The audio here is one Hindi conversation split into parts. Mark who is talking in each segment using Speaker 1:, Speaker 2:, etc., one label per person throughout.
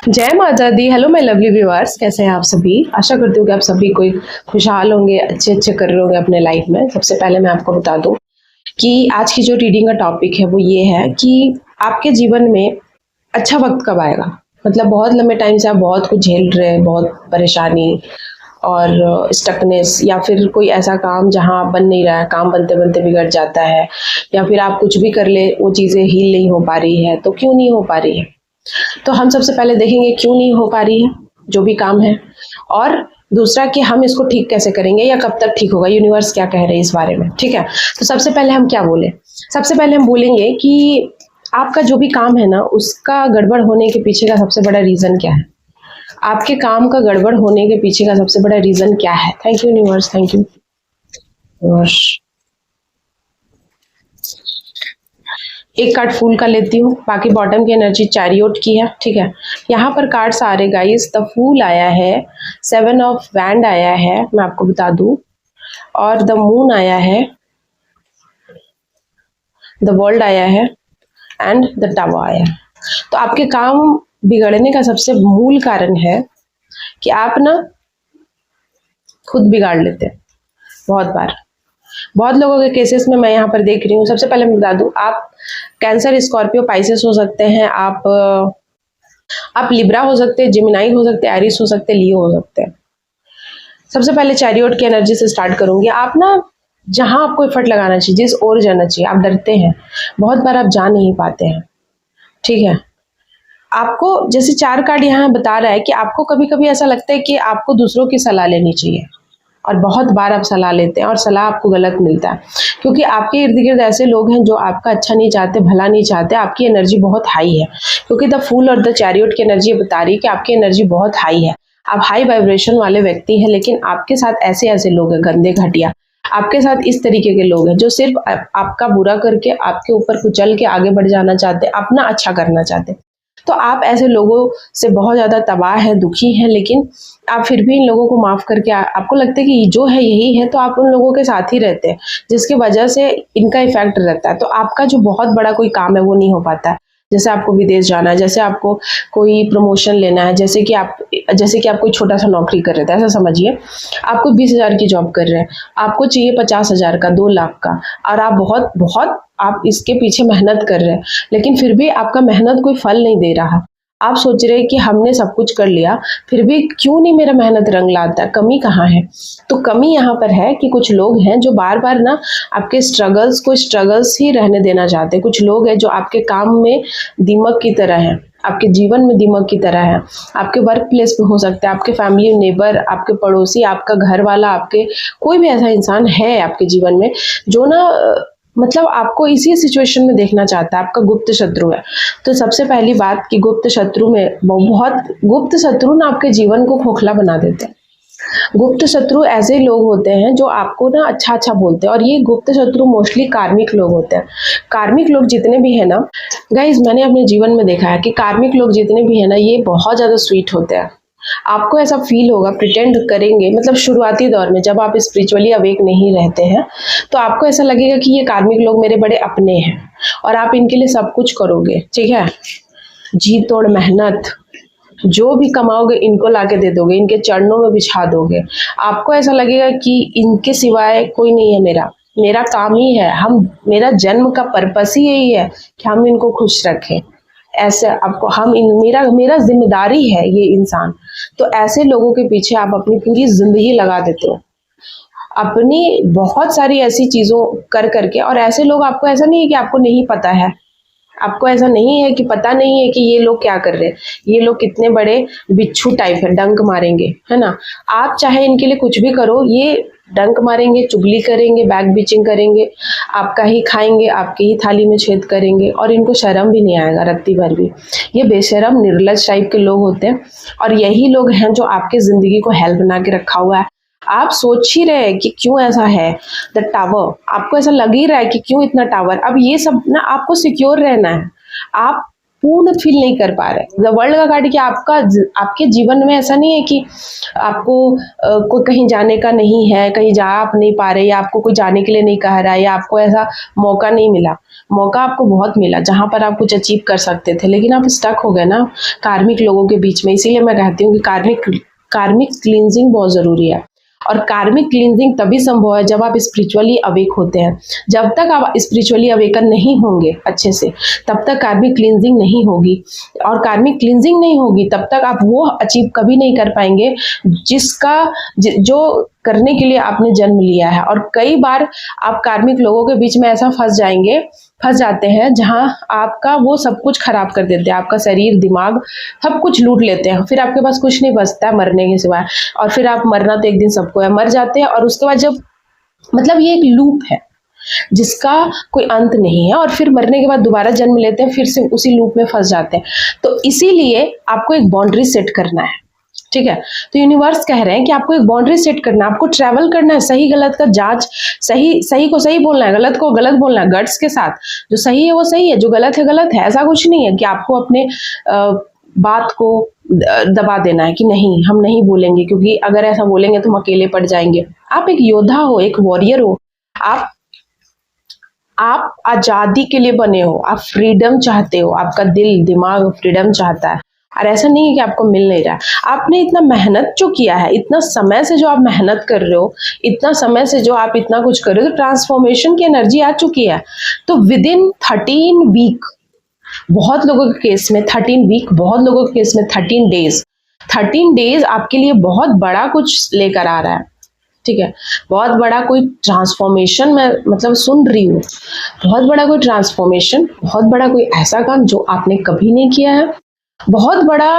Speaker 1: जय माता दी। हेलो माय लवली व्यूअर्स, कैसे हैं आप सभी। आशा करती हूँ कि आप सभी कोई खुशहाल होंगे, अच्छे अच्छे कर रहे होंगे अपने लाइफ में। सबसे पहले मैं आपको बता दूं कि आज की जो रीडिंग का टॉपिक है वो ये है कि आपके जीवन में अच्छा वक्त कब आएगा। मतलब बहुत लंबे टाइम से आप बहुत कुछ झेल रहे हैं, बहुत परेशानी और स्टकनेस, या फिर कोई ऐसा काम जहां आप बन नहीं रहा है, काम बनते बनते बिगड़ जाता है, या फिर आप कुछ भी कर ले वो चीज़ें हील नहीं हो पा रही है। तो क्यों नहीं हो पा रही है, तो हम सबसे पहले देखेंगे क्यों नहीं हो पा रही है जो भी काम है, और दूसरा कि हम इसको ठीक कैसे करेंगे या कब तक ठीक होगा, यूनिवर्स क्या कह रहे हैं इस बारे में। ठीक है, तो सबसे पहले हम क्या बोले, सबसे पहले हम बोलेंगे कि आपका जो भी काम है ना, उसका गड़बड़ होने के पीछे का सबसे बड़ा रीज़न क्या है। आपके काम का गड़बड़ होने के पीछे का सबसे बड़ा रीज़न क्या है। Thank you universe, thank you universe. एक कार्ड फूल का लेती हूँ, बाकी बॉटम की एनर्जी चैरियोट की है। ठीक है, यहाँ पर कार्ड्स आ रहे गाइस, द फूल आया है, 7 ऑफ वैंड आया है, मैं आपको बता दूँ, और द मून आया है, द वर्ल्ड आया है, एंड द टावर आया है। तो आपके काम बिगड़ने का सबसे मूल कारण है कि आप ना खुद बिगाड़ लेते हैं बहुत बार। बहुत लोगों के केसेस में मैं यहाँ पर देख रही हूँ। सबसे पहले मैं बता दूँ, आप कैंसर, स्कॉर्पियो, पाइसेस हो सकते हैं, आप लिब्रा हो सकते हैं, जिमिनाई हो सकते हैं, एरिस हो सकते हैं, लियो हो सकते हैं। सबसे पहले चैरियोट की एनर्जी से स्टार्ट करूंगी। आप ना जहां आपको एफर्ट लगाना चाहिए, जिस ओर जाना चाहिए, आप डरते हैं, बहुत बार आप जा नहीं पाते हैं। ठीक है, आपको जैसे 4 कार्ड यहाँ बता रहा है कि आपको कभी कभी ऐसा लगता है कि आपको दूसरों की सलाह लेनी चाहिए, और बहुत बार आप सलाह लेते हैं और सलाह आपको गलत मिलता है, क्योंकि आपके इर्द गिर्द ऐसे लोग हैं जो आपका अच्छा नहीं चाहते, भला नहीं चाहते। आपकी एनर्जी बहुत हाई है, क्योंकि द फूल और द चैरियोट की एनर्जी बता रही है कि आपकी एनर्जी बहुत हाई है, आप हाई वाइब्रेशन वाले व्यक्ति हैं। लेकिन आपके साथ ऐसे ऐसे लोग हैं, गंदे घटिया, आपके साथ इस तरीके के लोग हैं जो सिर्फ आपका बुरा करके आपके ऊपर कुचल के आगे बढ़ जाना चाहते, अपना अच्छा करना चाहते। तो आप ऐसे लोगों से बहुत ज़्यादा तबाह है, दुखी हैं, लेकिन आप फिर भी इन लोगों को माफ़ करके आपको लगता है कि जो है यही है, तो आप उन लोगों के साथ ही रहते हैं, जिसकी वजह से इनका इफेक्ट रहता है। तो आपका जो बहुत बड़ा कोई काम है वो नहीं हो पाता है। जैसे आपको विदेश जाना है, जैसे आपको कोई प्रमोशन लेना है, जैसे कि आप कोई छोटा सा नौकरी कर रहे थे, ऐसा समझिए आपको 20,000 की जॉब कर रहे हैं, आपको चाहिए 50,000 का, 2 लाख का, और आप बहुत बहुत आप इसके पीछे मेहनत कर रहे हैं, लेकिन फिर भी आपका मेहनत कोई फल नहीं दे रहा। आप सोच रहे हैं कि हमने सब कुछ कर लिया, फिर भी क्यों नहीं मेरा मेहनत रंग लाता, कमी कहाँ है। तो कमी यहाँ पर है कि कुछ लोग हैं जो बार बार ना आपके स्ट्रगल्स को स्ट्रगल्स ही रहने देना चाहते हैं। कुछ लोग हैं जो आपके काम में दीमक की तरह हैं, आपके जीवन में दीमक की तरह है। आपके वर्क प्लेस पे हो सकते हैं, आपके फैमिली नेबर, आपके पड़ोसी, आपका घर वाला, आपके कोई भी ऐसा इंसान है आपके जीवन में जो ना मतलब आपको इसी सिचुएशन में देखना चाहता है, आपका गुप्त शत्रु है। तो सबसे पहली बात कि गुप्त शत्रु में बहुत गुप्त शत्रु ना आपके जीवन को खोखला बना देते हैं। गुप्त शत्रु ऐसे लोग होते हैं जो आपको ना अच्छा अच्छा बोलते हैं, और ये गुप्त शत्रु मोस्टली कार्मिक लोग होते हैं। कार्मिक लोग जितने भी है ना गाइज, मैंने अपने जीवन में देखा है कि कार्मिक लोग जितने भी है ना, ये बहुत ज़्यादा स्वीट होते हैं। आपको ऐसा फील होगा, प्रिटेंड करेंगे, मतलब शुरुआती दौर में जब आप स्पिरिचुअली अवेक नहीं रहते हैं, तो आपको ऐसा लगेगा कि ये कार्मिक लोग मेरे बड़े अपने हैं, और आप इनके लिए सब कुछ करोगे। ठीक है, जी तोड़ मेहनत, जो भी कमाओगे इनको लाके दे दोगे, इनके चरणों में बिछा दोगे। आपको ऐसा लगेगा कि इनके सिवाय कोई नहीं है, मेरा मेरा काम ही है, हम मेरा जन्म का पर्पस ही यही है कि हम इनको खुश रखें। ऐसे आपको हम इन मेरा मेरा जिम्मेदारी है ये इंसान। तो ऐसे लोगों के पीछे आप अपनी पूरी जिंदगी लगा देते हो, अपनी बहुत सारी ऐसी चीजों कर करके। और ऐसे लोग, आपको ऐसा नहीं है कि आपको नहीं पता है, आपको ऐसा नहीं है कि पता नहीं है कि ये लोग क्या कर रहे हैं, ये लोग कितने बड़े बिच्छू टाइप है, डंक मारेंगे, है ना। आप चाहे इनके लिए कुछ भी करो, ये डंक मारेंगे, चुगली करेंगे, बैक बीचिंग करेंगे, आपका ही खाएंगे, आपकी ही थाली में छेद करेंगे, और इनको शर्म भी नहीं आएगा रत्ती भर भी। ये बेशरम निर्लज टाइप के लोग होते हैं, और यही लोग हैं जो आपकी जिंदगी को हेल बना के रखा हुआ है। आप सोच ही रहे हैं कि क्यों ऐसा है। द टावर, आपको ऐसा लग ही रहा है कि क्यों इतना टावर। अब ये सब ना आपको सिक्योर रहना है, आप पूर्ण फील नहीं कर पा रहे। द वर्ल्ड का कार्ड कि आपके जीवन में ऐसा नहीं है कि आपको कोई कहीं जाने का नहीं है, कहीं जा आप नहीं पा रहे, या आपको कोई जाने के लिए नहीं कह रहा है, या आपको ऐसा मौका नहीं मिला। मौका आपको बहुत मिला जहां पर आप कुछ अचीव कर सकते थे, लेकिन आप स्टक हो गए ना कार्मिक लोगों के बीच में। इसीलिए मैं कहती हूँ कि कार्मिक क्लींजिंग बहुत जरूरी है। और कार्मिक क्लींजिंग तभी संभव है जब आप स्पिरिचुअली अवेक होते हैं। जब तक आप स्पिरिचुअली अवेकन नहीं होंगे अच्छे से, तब तक कार्मिक क्लींजिंग नहीं होगी। और कार्मिक क्लींजिंग नहीं होगी तब तक आप वो अचीव कभी नहीं कर पाएंगे जो करने के लिए आपने जन्म लिया है। और कई बार आप कार्मिक लोगों के बीच में ऐसा फंस जाते हैं जहां आपका वो सब कुछ खराब कर देते हैं, आपका शरीर दिमाग सब कुछ लूट लेते हैं। फिर आपके पास कुछ नहीं बचता है मरने के सिवाय। और फिर आप मरना तो एक दिन सबको है, मर जाते हैं। और उसके बाद जब ये एक लूप है जिसका कोई अंत नहीं है, और फिर मरने के बाद दोबारा जन्म लेते हैं, फिर से उसी लूप में फंस जाते हैं। तो इसीलिए आपको एक बाउंड्री सेट करना है, ठीक है। तो यूनिवर्स कह रहे हैं कि आपको एक बाउंड्री सेट करना है, आपको ट्रैवल करना है, सही गलत का जांच, सही को सही बोलना है, गलत को गलत बोलना है, गट्स के साथ। जो सही है वो सही है, जो गलत है गलत है। ऐसा कुछ नहीं है कि आपको अपने बात को दबा देना है कि नहीं हम नहीं बोलेंगे, क्योंकि अगर ऐसा बोलेंगे तो हम अकेले पड़ जाएंगे। आप एक योद्धा हो, एक वॉरियर हो, आप आजादी के लिए बने हो, आप फ्रीडम चाहते हो, आपका दिल दिमाग फ्रीडम चाहता है। और ऐसा नहीं है कि आपको मिल नहीं रहा। आपने इतना मेहनत जो किया है, इतना समय से जो आप मेहनत कर रहे हो, इतना समय से जो आप इतना कुछ कर रहे हो, तो ट्रांसफॉर्मेशन की एनर्जी आ चुकी है। तो विद इन 13 वीक, बहुत लोगों के केस में 13 वीक, बहुत लोगों के केस में 13 डेज, 13 डेज आपके लिए बहुत बड़ा कुछ लेकर आ रहा है, ठीक है। बहुत बड़ा कोई ट्रांसफॉर्मेशन मैं मतलब सुन रही हूँ, बहुत बड़ा कोई ट्रांसफॉर्मेशन, बहुत बड़ा कोई ऐसा काम जो आपने कभी नहीं किया है। बहुत बड़ा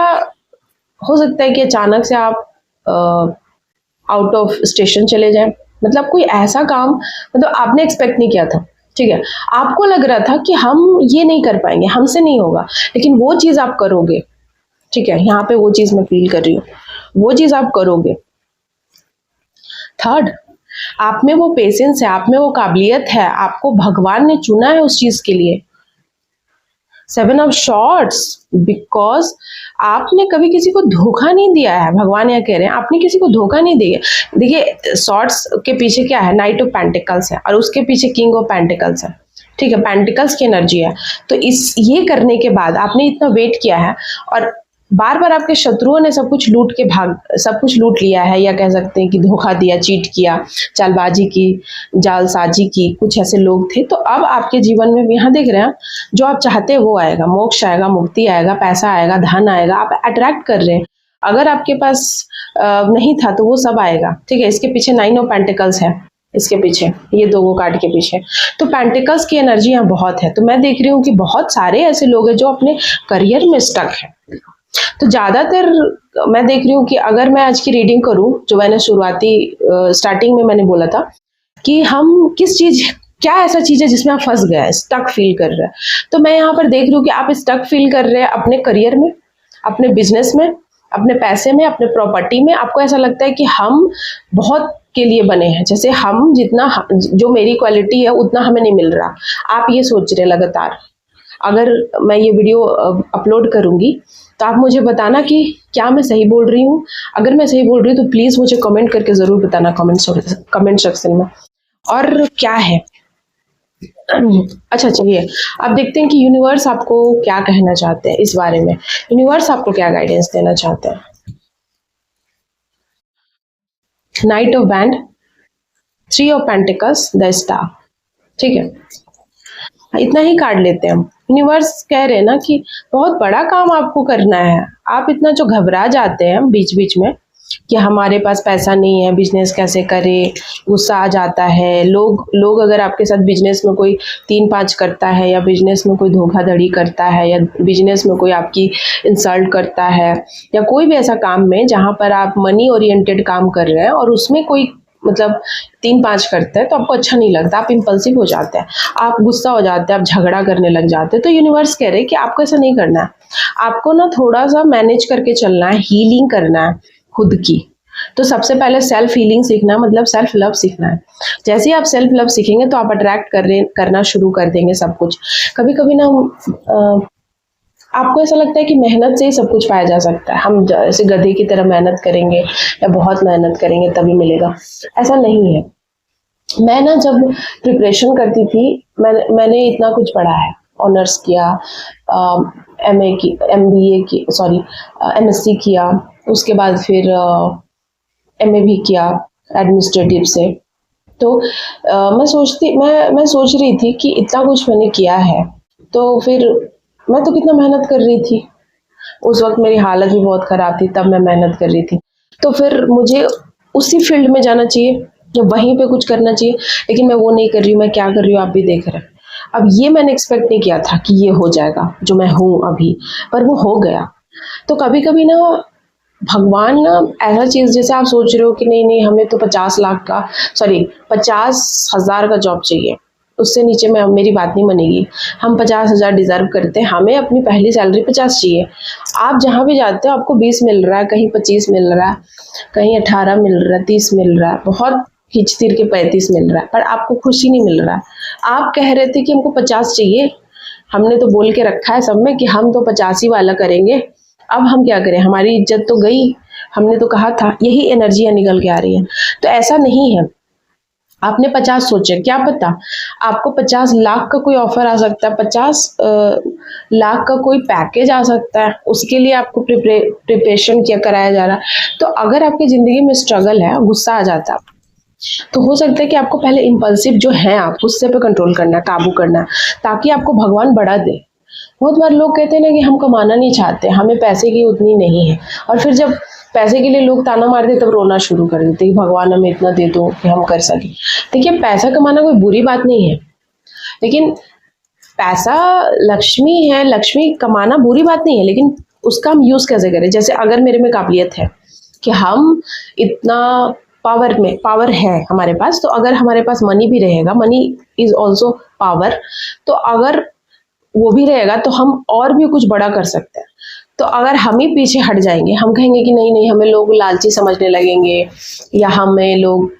Speaker 1: हो सकता है कि अचानक से आप आउट ऑफ स्टेशन चले जाएं, मतलब कोई ऐसा काम मतलब आपने एक्सपेक्ट नहीं किया था, ठीक है। आपको लग रहा था कि हम ये नहीं कर पाएंगे, हमसे नहीं होगा, लेकिन वो चीज आप करोगे, ठीक है। यहाँ पे वो चीज मैं फील कर रही हूँ, वो चीज आप करोगे। थर्ड, आप में वो पेशेंस है, आप में वो काबिलियत है, आपको भगवान ने चुना है उस चीज के लिए। 7 ऑफ शॉर्ट्स, बिकॉज आपने कभी किसी को धोखा नहीं दिया है। भगवान यह कह रहे हैं आपने किसी को धोखा नहीं दिया। देखिए शॉर्ट्स के पीछे क्या है, नाइट ऑफ पेंटिकल्स है, और उसके पीछे किंग ऑफ पेंटिकल्स है, ठीक है। पेंटिकल्स की एनर्जी है। तो ये करने के बाद आपने इतना वेट किया है, और बार बार आपके शत्रुओं ने सब कुछ लूट लिया है, या कह सकते हैं कि धोखा दिया, चीट किया, चालबाजी की, जालसाजी की, कुछ ऐसे लोग थे। तो अब आपके जीवन में यहाँ देख रहे हैं जो आप चाहते हैं वो आएगा, मोक्ष आएगा, मुक्ति आएगा, पैसा आएगा, धन आएगा, आप अट्रैक्ट कर रहे हैं। अगर आपके पास नहीं था तो वो सब आएगा, ठीक है। इसके पीछे 9 ऑफ पेंटिकल्स है, इसके पीछे ये 2 कार्ड के पीछे, तो पेंटिकल्स की एनर्जी यहाँ बहुत है। तो मैं देख रही हूँ कि बहुत सारे ऐसे लोग हैं जो अपने करियर में स्टक है। तो ज्यादातर मैं देख रही हूँ कि अगर मैं आज की रीडिंग करूँ, जो मैंने स्टार्टिंग में मैंने बोला था कि हम क्या ऐसा चीज है जिसमें आप फंस गए, स्टक फील कर रहे हैं। तो मैं यहाँ पर देख रही हूँ कि आप स्टक फील कर रहे हैं अपने करियर में, अपने बिजनेस में, अपने पैसे में, अपने प्रॉपर्टी में। आपको ऐसा लगता है कि हम बहुत के लिए बने हैं, जैसे हम जो मेरी क्वालिटी है उतना हमें नहीं मिल रहा, आप ये सोच रहे लगातार। अगर मैं ये वीडियो अपलोड करूंगी तो आप मुझे बताना कि क्या मैं सही बोल रही हूँ। अगर मैं सही बोल रही हूँ तो प्लीज मुझे कमेंट करके जरूर बताना कमेंट सेक्शन में। और क्या है, अच्छा चलिए अब देखते हैं कि यूनिवर्स आपको क्या कहना चाहते हैं इस बारे में। यूनिवर्स आपको क्या गाइडेंस देना चाहते हैं। Night of band, 3 of pentacles, the star, ठीक है। इतना ही कार्ड लेते हैं हम। यूनिवर्स कह रहे हैं ना कि बहुत बड़ा काम आपको करना है। आप इतना जो घबरा जाते हैं बीच बीच में कि हमारे पास पैसा नहीं है, बिजनेस कैसे करें, गुस्सा आ जाता है। लोग अगर आपके साथ बिजनेस में कोई 3-5 करता है, या बिजनेस में कोई धोखाधड़ी करता है, या बिजनेस में कोई आपकी इंसल्ट करता है, या कोई भी ऐसा काम में जहाँ पर आप मनी ओरिएंटेड काम कर रहे हैं और उसमें कोई मतलब 3-5 करते हैं, तो आपको अच्छा नहीं लगता, आप इम्पल्सिव हो जाते हैं, आप गुस्सा हो जाते हैं, आप झगड़ा करने लग जाते हैं। तो यूनिवर्स कह रहे हैं कि आपको ऐसा नहीं करना है, आपको ना थोड़ा सा मैनेज करके चलना है, हीलिंग करना है खुद की। तो सबसे पहले सेल्फ हीलिंग सीखना, मतलब सेल्फ लव सीखना है। जैसे ही आप सेल्फ लव सीखेंगे तो आप अट्रैक्ट करना शुरू कर देंगे सब कुछ। कभी कभी ना आपको ऐसा लगता है कि मेहनत से ही सब कुछ पाया जा सकता है, हम जैसे गधे की तरह मेहनत करेंगे या बहुत मेहनत करेंगे तभी मिलेगा, ऐसा नहीं है। मैं ना जब प्रिपरेशन करती थी, मैंने इतना कुछ पढ़ा है, ऑनर्स किया, एमए की, एमबीए की, सॉरी एमएससी किया, उसके बाद फिर एमए भी किया एडमिनिस्ट्रेटिव से। तो मैं सोच रही थी कि इतना कुछ मैंने किया है, तो फिर मैं तो कितना मेहनत कर रही थी। उस वक्त मेरी हालत भी बहुत ख़राब थी, तब मैं मेहनत कर रही थी। तो फिर मुझे उसी फील्ड में जाना चाहिए या वहीं पे कुछ करना चाहिए, लेकिन मैं वो नहीं कर रही हूँ। मैं क्या कर रही हूँ आप भी देख रहे हैं। अब ये मैंने एक्सपेक्ट नहीं किया था कि ये हो जाएगा जो मैं हूँ अभी, पर वो हो गया। तो कभी कभी ना भगवान ना ऐसा चीज़, जैसे आप सोच रहे हो कि नहीं नहीं हमें तो 50 लाख का, सॉरी 50,000 का जॉब चाहिए, उससे नीचे में मेरी बात नहीं बनेगी, हम 50,000 डिजर्व करते हैं, हमें अपनी पहली सैलरी 50 चाहिए। आप जहाँ भी जाते हो आपको 20 मिल रहा है, कहीं 25 मिल रहा है, कहीं 18 मिल रहा है, 30 मिल रहा है, बहुत खींच तीर के 35 मिल रहा है, पर आपको खुशी नहीं मिल रहा है। आप कह रहे थे कि हमको 50 चाहिए, हमने तो बोल के रखा है सब में कि हम तो 85 वाला करेंगे, अब हम क्या करें, हमारी इज्जत तो गई, हमने तो कहा था। यही एनर्जियां निकल के आ रही हैं। तो ऐसा नहीं है, आपने 50 सोचे, क्या पता आपको 50 लाख का कोई ऑफर आ सकता है, 50 लाख का कोई पैकेज आ सकता है, उसके लिए आपको प्रिपरेशन क्या कराया जा रहा है। तो अगर आपकी जिंदगी में स्ट्रगल है, गुस्सा आ जाता है, तो हो सकता है कि आपको पहले इम्पल्सिव जो है आप गुस्से पे कंट्रोल करना है, काबू करना है, ताकि आपको भगवान बढ़ा दे। बहुत बार लोग कहते हैं ना कि हम कमाना नहीं चाहते, हमें पैसे की उतनी नहीं है, और फिर जब पैसे के लिए लोग ताना मारते तब रोना शुरू कर देते कि भगवान हमें इतना दे दो कि हम कर सकें। देखिए, पैसा कमाना कोई बुरी बात नहीं है, लेकिन पैसा लक्ष्मी है, लक्ष्मी कमाना बुरी बात नहीं है, लेकिन उसका हम यूज कैसे करें। जैसे अगर मेरे में काबिलियत है कि हम इतना पावर है हमारे पास, तो अगर हमारे पास मनी भी रहेगा, मनी इज ऑल्सो पावर, तो अगर वो भी रहेगा तो हम और भी कुछ बड़ा कर सकते हैं। तो अगर हम ही पीछे हट जाएंगे, हम कहेंगे कि नहीं नहीं, हमें लोग लालची समझने लगेंगे, या हमें लोग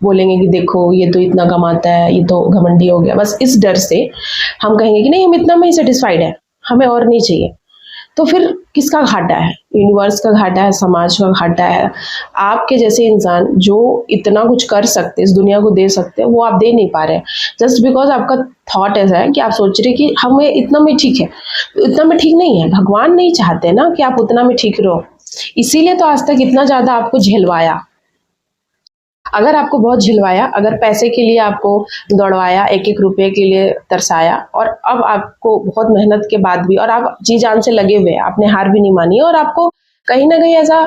Speaker 1: बोलेंगे कि देखो ये तो इतना कमाता है, ये तो घमंडी हो गया, बस इस डर से हम कहेंगे कि नहीं, हम इतना में ही सेटिस्फाइड है, हमें और नहीं चाहिए। तो फिर किसका घाटा है? यूनिवर्स का घाटा है, समाज का घाटा है। आपके जैसे इंसान जो इतना कुछ कर सकते, इस दुनिया को दे सकते हैं, वो आप दे नहीं पा रहे, जस्ट बिकॉज आपका थॉट ऐसा है कि आप सोच रहे कि हमें इतना में ठीक है। इतना में ठीक नहीं है, भगवान नहीं चाहते ना कि आप उतना में ठीक रहो, इसीलिए तो आज तक इतना ज्यादा आपको झेलवाया। अगर आपको बहुत झिलवाया, अगर पैसे के लिए आपको दौड़वाया, एक एक रुपए के लिए तरसाया, और अब आपको बहुत मेहनत के बाद भी, और आप जी जान से लगे हुए, आपने हार भी नहीं मानी, और आपको कहीं ना कहीं ऐसा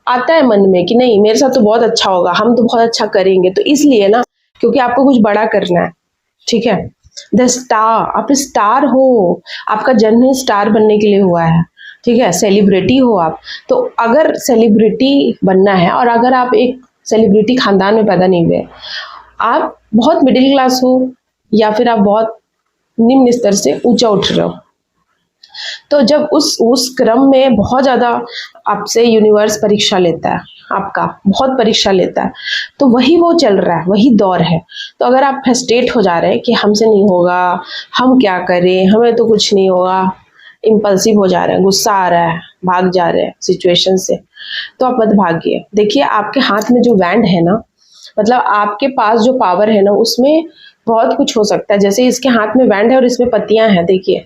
Speaker 1: आता है मन में कि नहीं मेरे साथ तो बहुत अच्छा होगा, हम तो बहुत अच्छा करेंगे, तो इसलिए ना, क्योंकि आपको कुछ बड़ा करना है। ठीक है, द स्टार, आप स्टार हो, आपका जन्म ही स्टार बनने के लिए हुआ है। ठीक है, सेलिब्रिटी हो आप। तो अगर सेलिब्रिटी बनना है, और अगर आप एक सेलिब्रिटी खानदान में पैदा नहीं हुए, आप बहुत मिडिल क्लास हो, या फिर आप बहुत निम्न स्तर से ऊंचा उठ रहे हो, तो जब उस क्रम में बहुत ज़्यादा आपसे यूनिवर्स परीक्षा लेता है, आपका बहुत परीक्षा लेता है, तो वही वो चल रहा है, वही दौर है। तो अगर आप फ्रस्ट्रेट हो जा रहे हैं कि हमसे नहीं होगा, हम क्या करें, हमें तो कुछ नहीं होगा, इम्पल्सिव हो जा रहे हैं, गुस्सा आ रहा है, भाग जा रहे हैं सिचुएशन से, तो आप मत भागिए। देखिए, आपके हाथ में जो वैंड है ना, मतलब आपके पास जो पावर है ना, उसमें बहुत कुछ हो सकता है। जैसे इसके हाथ में वैंड है और इसमें पत्तियां हैं, देखिए,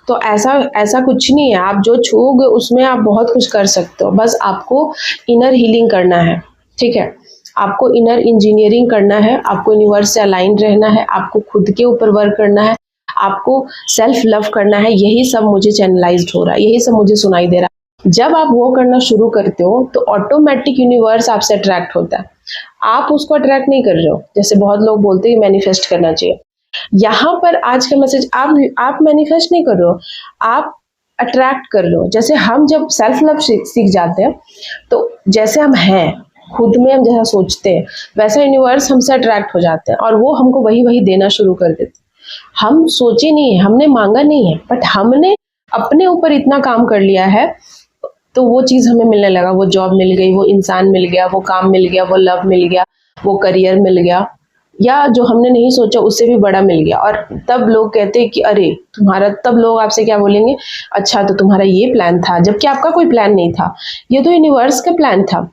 Speaker 1: तो ऐसा ऐसा कुछ नहीं है, आप जो छूओगे उसमें आप बहुत कुछ कर सकते हो। बस आपको इनर हीलिंग करना है। ठीक है, आपको इनर इंजीनियरिंग करना है, आपको यूनिवर्स से अलाइन रहना है, आपको खुद के ऊपर वर्क करना है, आपको सेल्फ लव करना है। यही सब मुझे चैनलाइज्ड हो रहा है, यही सब मुझे सुनाई दे रहा है। जब आप वो करना शुरू करते हो तो ऑटोमेटिक यूनिवर्स आपसे अट्रैक्ट होता है। आप उसको अट्रैक्ट नहीं कर रहे हो, जैसे बहुत लोग बोलते हैं मैनिफेस्ट करना चाहिए। यहाँ पर आज का मैसेज, आप मैनिफेस्ट नहीं कर रहे हो, आप अट्रैक्ट कर रहे हो। जैसे हम जब सेल्फ लव सीख जाते हैं, तो जैसे हम हैं खुद में, हम जैसा सोचते हैं वैसा यूनिवर्स हमसे अट्रैक्ट हो जाते हैं, और वो हमको वही वही देना शुरू कर देते हैं। हम सोचे नहीं है, हमने मांगा नहीं है, बट हमने अपने ऊपर इतना काम कर लिया है, तो वो चीज़ हमें मिलने लगा। वो जॉब मिल गई, वो इंसान मिल गया, वो काम मिल गया, वो लव मिल गया, वो करियर मिल गया, या जो हमने नहीं सोचा उससे भी बड़ा मिल गया, और तब लोग कहते हैं कि अरे तुम्हारा, तब लोग आपसे क्या बोलेंगे, अच्छा तो तुम्हारा ये प्लान था, जबकि आपका कोई प्लान नहीं था, ये तो यूनिवर्स का प्लान था।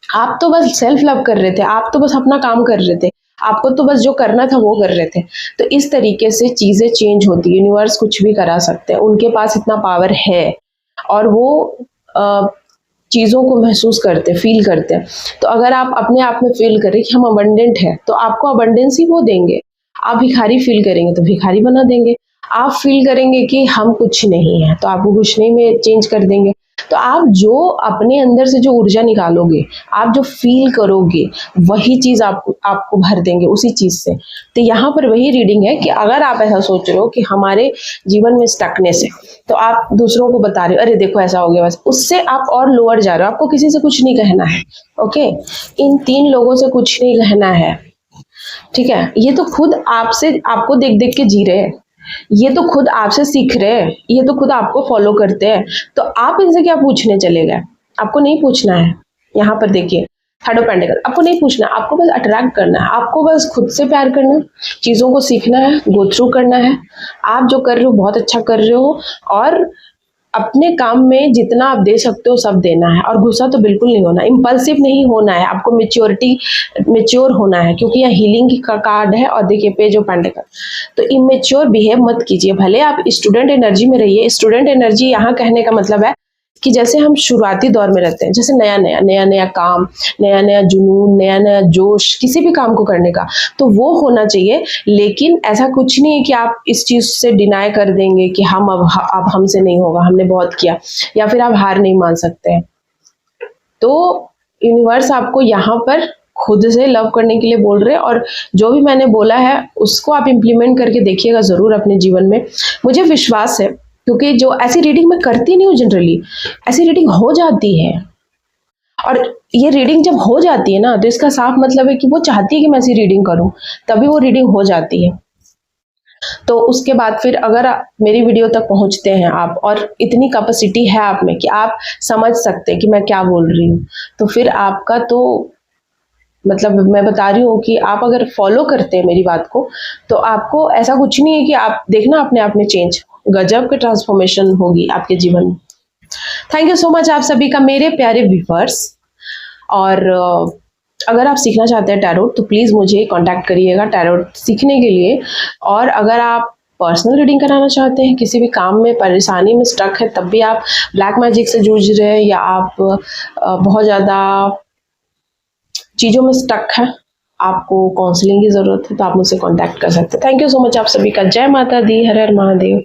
Speaker 1: आप तो बस सेल्फ लव कर रहे थे, आप तो बस अपना काम कर रहे थे, आपको तो बस जो करना था वो कर रहे थे। तो इस तरीके से चीजें चेंज होती है, यूनिवर्स कुछ भी करा सकते हैं, उनके पास इतना पावर है, और वो अ, चीज़ों को महसूस करते, फील करते हैं। तो अगर आप अपने आप में फील करें कि हम अबंडेंट हैं, तो आपको अबंडेंस ही वो देंगे। आप भिखारी फील करेंगे तो भिखारी बना देंगे। आप फील करेंगे कि हम कुछ नहीं है, तो आपको कुछ नहीं में चेंज कर देंगे। तो आप जो अपने अंदर से जो ऊर्जा निकालोगे, आप जो फील करोगे, वही चीज़ आपको आपको भर देंगे उसी चीज़ से। तो यहाँ पर वही रीडिंग है कि अगर आप ऐसा सोच रहे हो कि हमारे जीवन में स्टकनेस है, तो आप दूसरों को बता रहे हो अरे देखो ऐसा हो गया, बस उससे आप और लोअर जा रहे हो। आपको किसी से कुछ नहीं कहना है, ओके, इन 3 लोगों से कुछ नहीं कहना है, ठीक है। ये तो खुद आपसे, आपको देख देख के जी रहे हैं, ये तो खुद आपसे सीख रहे हैं, ये तो खुद आपको फॉलो करते हैं, तो आप इनसे क्या पूछने चले गए? आपको नहीं पूछना है। यहाँ पर देखिए थर्ड ऑफ पेंटिकल, आपको नहीं पूछना, आपको बस अट्रैक्ट करना है, आपको बस खुद से प्यार करना है, चीज़ों को सीखना है, गो थ्रू करना है। आप जो कर रहे हो बहुत अच्छा कर रहे हो, और अपने काम में जितना आप दे सकते हो सब देना है, और गुस्सा तो बिल्कुल नहीं होना, इम्पल्सिव नहीं होना है, आपको मेच्योर होना है, क्योंकि यह हीलिंग का कार्ड है। और देखिए पेज ऑफ पेंटिकल, तो इमेच्योर बिहेव मत कीजिए, भले आप स्टूडेंट एनर्जी में रहिए। स्टूडेंट एनर्जी यहाँ कहने का मतलब है कि जैसे हम शुरुआती दौर में रहते हैं, जैसे नया नया काम, नया नया जुनून, नया नया जोश किसी भी काम को करने का, तो वो होना चाहिए। लेकिन ऐसा कुछ नहीं है कि आप इस चीज़ से डिनाई कर देंगे कि हम अब हमसे नहीं होगा, हमने बहुत किया, या फिर आप हार नहीं मान सकते हैं। तो यूनिवर्स आपको यहाँ पर खुद से लव करने के लिए बोल रहे हैं, और जो भी मैंने बोला है उसको आप इम्प्लीमेंट करके देखिएगा ज़रूर अपने जीवन में। मुझे विश्वास है, क्योंकि जो ऐसी रीडिंग मैं करती नहीं हूँ जनरली, ऐसी रीडिंग हो जाती है। और ये रीडिंग जब हो जाती है ना, तो इसका साफ मतलब है कि वो चाहती है कि मैं ऐसी रीडिंग करूँ, तभी वो रीडिंग हो जाती है। तो उसके बाद फिर अगर मेरी वीडियो तक पहुंचते हैं आप, और इतनी कैपेसिटी है आप में कि आप समझ सकते हैं कि मैं क्या बोल रही हूँ, तो फिर आपका तो मतलब मैं बता रही हूँ कि आप अगर फॉलो करते हैं मेरी बात को, तो आपको ऐसा कुछ नहीं है कि आप देखना अपने आप में चेंज, गजब की ट्रांसफॉर्मेशन होगी आपके जीवन में। थैंक यू सो मच आप सभी का, मेरे प्यारे व्यूअर्स। और अगर आप सीखना चाहते हैं टैरोट, तो प्लीज़ मुझे कांटेक्ट करिएगा टैरोट सीखने के लिए। और अगर आप पर्सनल रीडिंग कराना चाहते हैं, किसी भी काम में परेशानी में स्टक है, तब भी आप ब्लैक मैजिक से जूझ रहे हैं, या आप बहुत ज़्यादा चीज़ों में स्टक है, आपको काउंसलिंग की ज़रूरत है, तो आप मुझसे कांटेक्ट कर सकते हैं। थैंक यू सो मच आप सभी का। जय माता दी, हर हर महादेव।